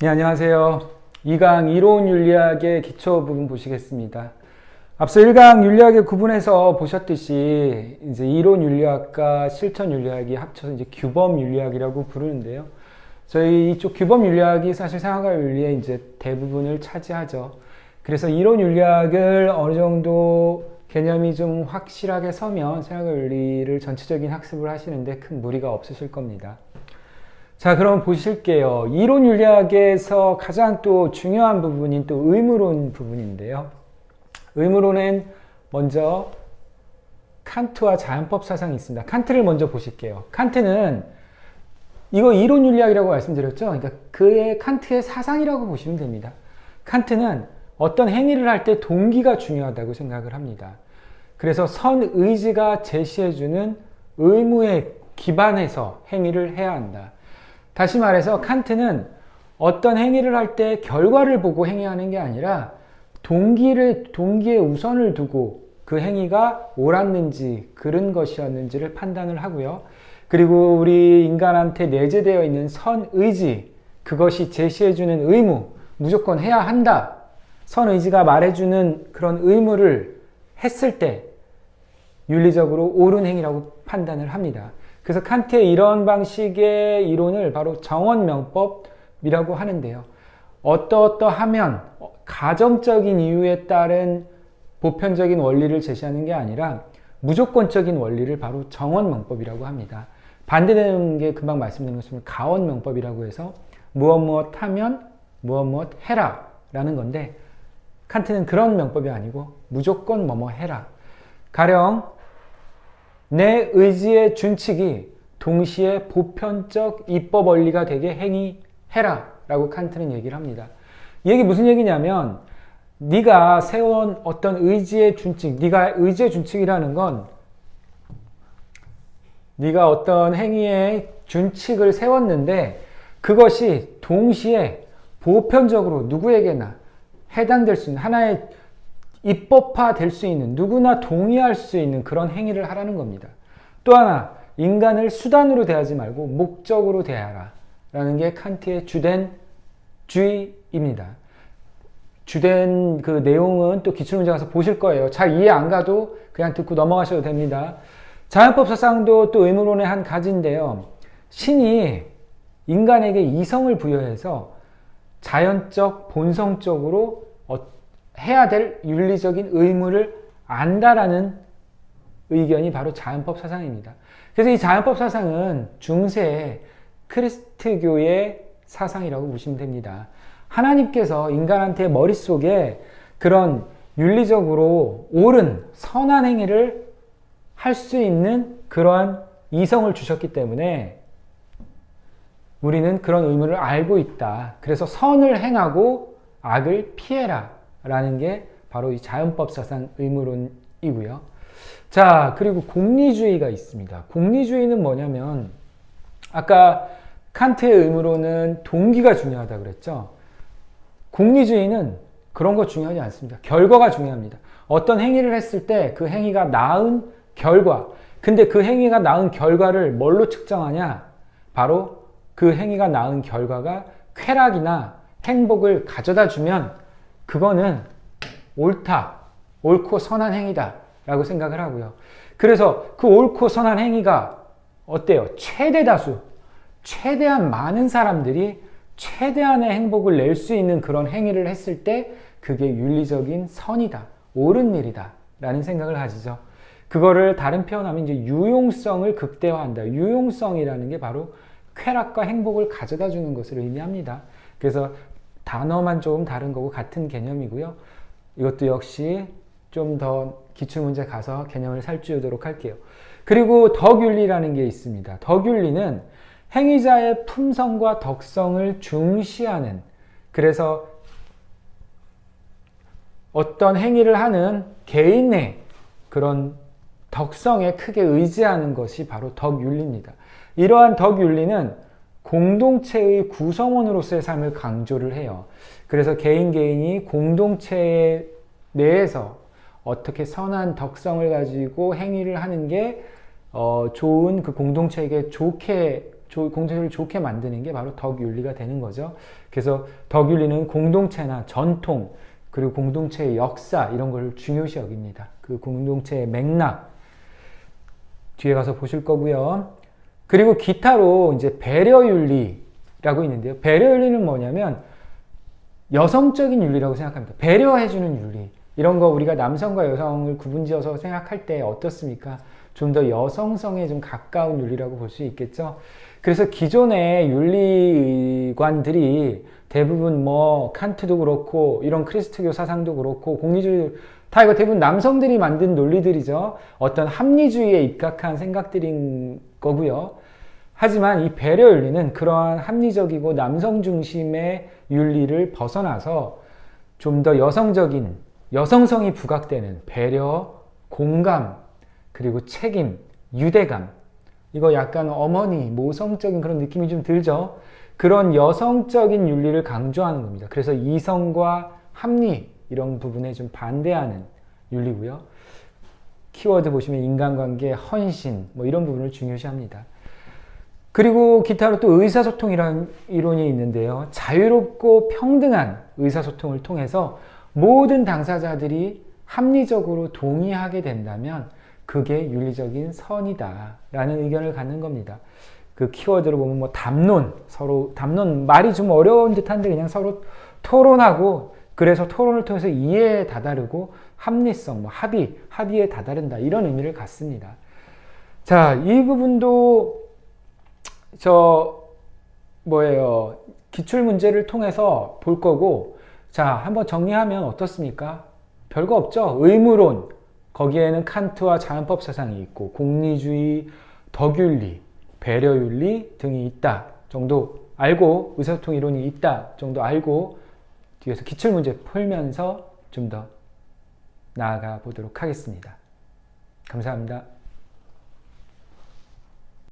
네, 안녕하세요. 2강 이론 윤리학의 기초 부분 보시겠습니다. 앞서 1강 윤리학의 구분에서 보셨듯이 이제 이론 윤리학과 실천 윤리학이 합쳐서 이제 규범 윤리학이라고 부르는데요. 저희 이쪽 규범 윤리학이 사실 생활과 윤리의 이제 대부분을 차지하죠. 그래서 이론 윤리학을 어느 정도 개념이 좀 확실하게 서면 생활과 윤리를 전체적인 학습을 하시는데 큰 무리가 없으실 겁니다. 자, 그럼 보실게요. 이론 윤리학에서 가장 또 중요한 부분인 또 의무론 부분인데요. 의무론엔 먼저 칸트와 자연법 사상이 있습니다. 칸트를 먼저 보실게요. 칸트는 이거 이론 윤리학이라고 말씀드렸죠. 그러니까 그의 칸트의 사상이라고 보시면 됩니다. 칸트는 어떤 행위를 할 때 동기가 중요하다고 생각을 합니다. 그래서 선의지가 제시해주는 의무에 기반해서 행위를 해야 한다. 다시 말해서 칸트는 어떤 행위를 할 때 결과를 보고 행위하는 게 아니라 동기에 우선을 두고 그 행위가 옳았는지 그른 것이었는지를 판단을 하고요. 그리고 우리 인간한테 내재되어 있는 선의지, 그것이 제시해주는 의무, 무조건 해야 한다. 선의지가 말해주는 그런 의무를 했을 때 윤리적으로 옳은 행위라고 판단을 합니다. 그래서 칸트의 이런 방식의 이론을 바로 정언명법이라고 하는데요. 어떠하면 가정적인 이유에 따른 보편적인 원리를 제시하는 게 아니라 무조건적인 원리를 바로 정언명법이라고 합니다. 반대되는 게 금방 말씀드린 것처럼 가언명법이라고 해서 무엇 하면 무엇 해라 라는 건데, 칸트는 그런 명법이 아니고 무조건 뭐뭐 해라. 가령 내 의지의 준칙이 동시에 보편적 입법 원리가 되게 행위해라 라고 칸트는 얘기를 합니다. 이 얘기 무슨 얘기냐면, 네가 세운 어떤 의지의 준칙, 네가 의지의 준칙이라는 건 네가 어떤 행위의 준칙을 세웠는데 그것이 동시에 보편적으로 누구에게나 해당될 수 있는 하나의 입법화 될 수 있는, 누구나 동의할 수 있는 그런 행위를 하라는 겁니다. 또 하나, 인간을 수단으로 대하지 말고 목적으로 대하라 라는 게 칸트의 주된 주의입니다. 주된 그 내용은 또 기출문제 가서 보실 거예요. 잘 이해 안 가도 그냥 듣고 넘어가셔도 됩니다. 자연법 사상도 또 의무론의 한 가지인데요. 신이 인간에게 이성을 부여해서 자연적, 본성적으로 해야 될 윤리적인 의무를 안다라는 의견이 바로 자연법 사상입니다. 그래서 이 자연법 사상은 중세 크리스트교의 사상이라고 보시면 됩니다. 하나님께서 인간한테 머릿속에 그런 윤리적으로 옳은 선한 행위를 할 수 있는 그러한 이성을 주셨기 때문에 우리는 그런 의무를 알고 있다. 그래서 선을 행하고 악을 피해라 라는 게 바로 이 자연법 사상 의무론이고요. 자, 그리고 공리주의가 있습니다. 공리주의는 뭐냐면, 아까 칸트의 의무론은 동기가 중요하다고 그랬죠. 공리주의는 그런 거 중요하지 않습니다. 결과가 중요합니다. 어떤 행위를 했을 때 그 행위가 낳은 결과, 근데 그 행위가 낳은 결과를 뭘로 측정하냐? 바로 그 행위가 낳은 결과가 쾌락이나 행복을 가져다 주면 그거는 옳다, 옳고 선한 행위다 라고 생각을 하고요. 그래서 그 옳고 선한 행위가 어때요? 최대 다수, 최대한 많은 사람들이 최대한의 행복을 낼 수 있는 그런 행위를 했을 때 그게 윤리적인 선이다, 옳은 일이다 라는 생각을 가지죠. 그거를 다른 표현하면 이제 유용성을 극대화한다. 유용성이라는 게 바로 쾌락과 행복을 가져다 주는 것을 의미합니다. 그래서 단어만 조금 다른 거고 같은 개념이고요. 이것도 역시 좀 더 기출문제 가서 개념을 살피도록 할게요. 그리고 덕윤리라는 게 있습니다. 덕윤리는 행위자의 품성과 덕성을 중시하는, 그래서 어떤 행위를 하는 개인의 그런 덕성에 크게 의지하는 것이 바로 덕윤리입니다. 이러한 덕윤리는 공동체의 구성원으로서의 삶을 강조를 해요. 그래서 개인이 공동체 내에서 어떻게 선한 덕성을 가지고 행위를 하는 게 좋은 그 공동체에게 공동체를 좋게 만드는 게 바로 덕윤리가 되는 거죠. 그래서 덕윤리는 공동체나 전통, 그리고 공동체의 역사 이런 걸 중요시 여깁니다. 그 공동체의 맥락 뒤에 가서 보실 거고요. 그리고 기타로 이제 배려윤리라고 있는데요. 배려윤리는 뭐냐면 여성적인 윤리라고 생각합니다. 배려해주는 윤리. 이런 거 우리가 남성과 여성을 구분지어서 생각할 때 어떻습니까? 좀 더 여성성에 좀 가까운 윤리라고 볼 수 있겠죠. 그래서 기존의 윤리관들이 대부분 뭐 칸트도 그렇고 이런 크리스트교 사상도 그렇고 공리주의 다 이거 대부분 남성들이 만든 논리들이죠. 어떤 합리주의에 입각한 생각들인 거고요. 하지만 이 배려 윤리는 그러한 합리적이고 남성 중심의 윤리를 벗어나서 좀 더 여성적인, 여성성이 부각되는 배려, 공감, 그리고 책임, 유대감, 이거 약간 어머니, 모성적인 그런 느낌이 좀 들죠. 그런 여성적인 윤리를 강조하는 겁니다. 그래서 이성과 합리 이런 부분에 좀 반대하는 윤리고요. 키워드 보시면 인간관계, 헌신 뭐 이런 부분을 중요시합니다. 그리고 기타로 또 의사소통이라는 이론이 있는데요. 자유롭고 평등한 의사소통을 통해서 모든 당사자들이 합리적으로 동의하게 된다면 그게 윤리적인 선이다 라는 의견을 갖는 겁니다. 그 키워드로 보면 뭐 담론, 서로 담론 말이 좀 어려운 듯한데 그냥 서로 토론하고 그래서 토론을 통해서 이해에 다다르고 합리성, 뭐 합의에 다다른다 이런 의미를 갖습니다. 자, 이 부분도 기출 문제를 통해서 볼 거고, 자, 한번 정리하면 어떻습니까? 별거 없죠? 의무론, 거기에는 칸트와 자연법 사상이 있고, 공리주의, 덕윤리, 배려윤리 등이 있다 정도 알고, 의사소통 이론이 있다 정도 알고, 뒤에서 기출 문제 풀면서 좀 더 나아가 보도록 하겠습니다. 감사합니다.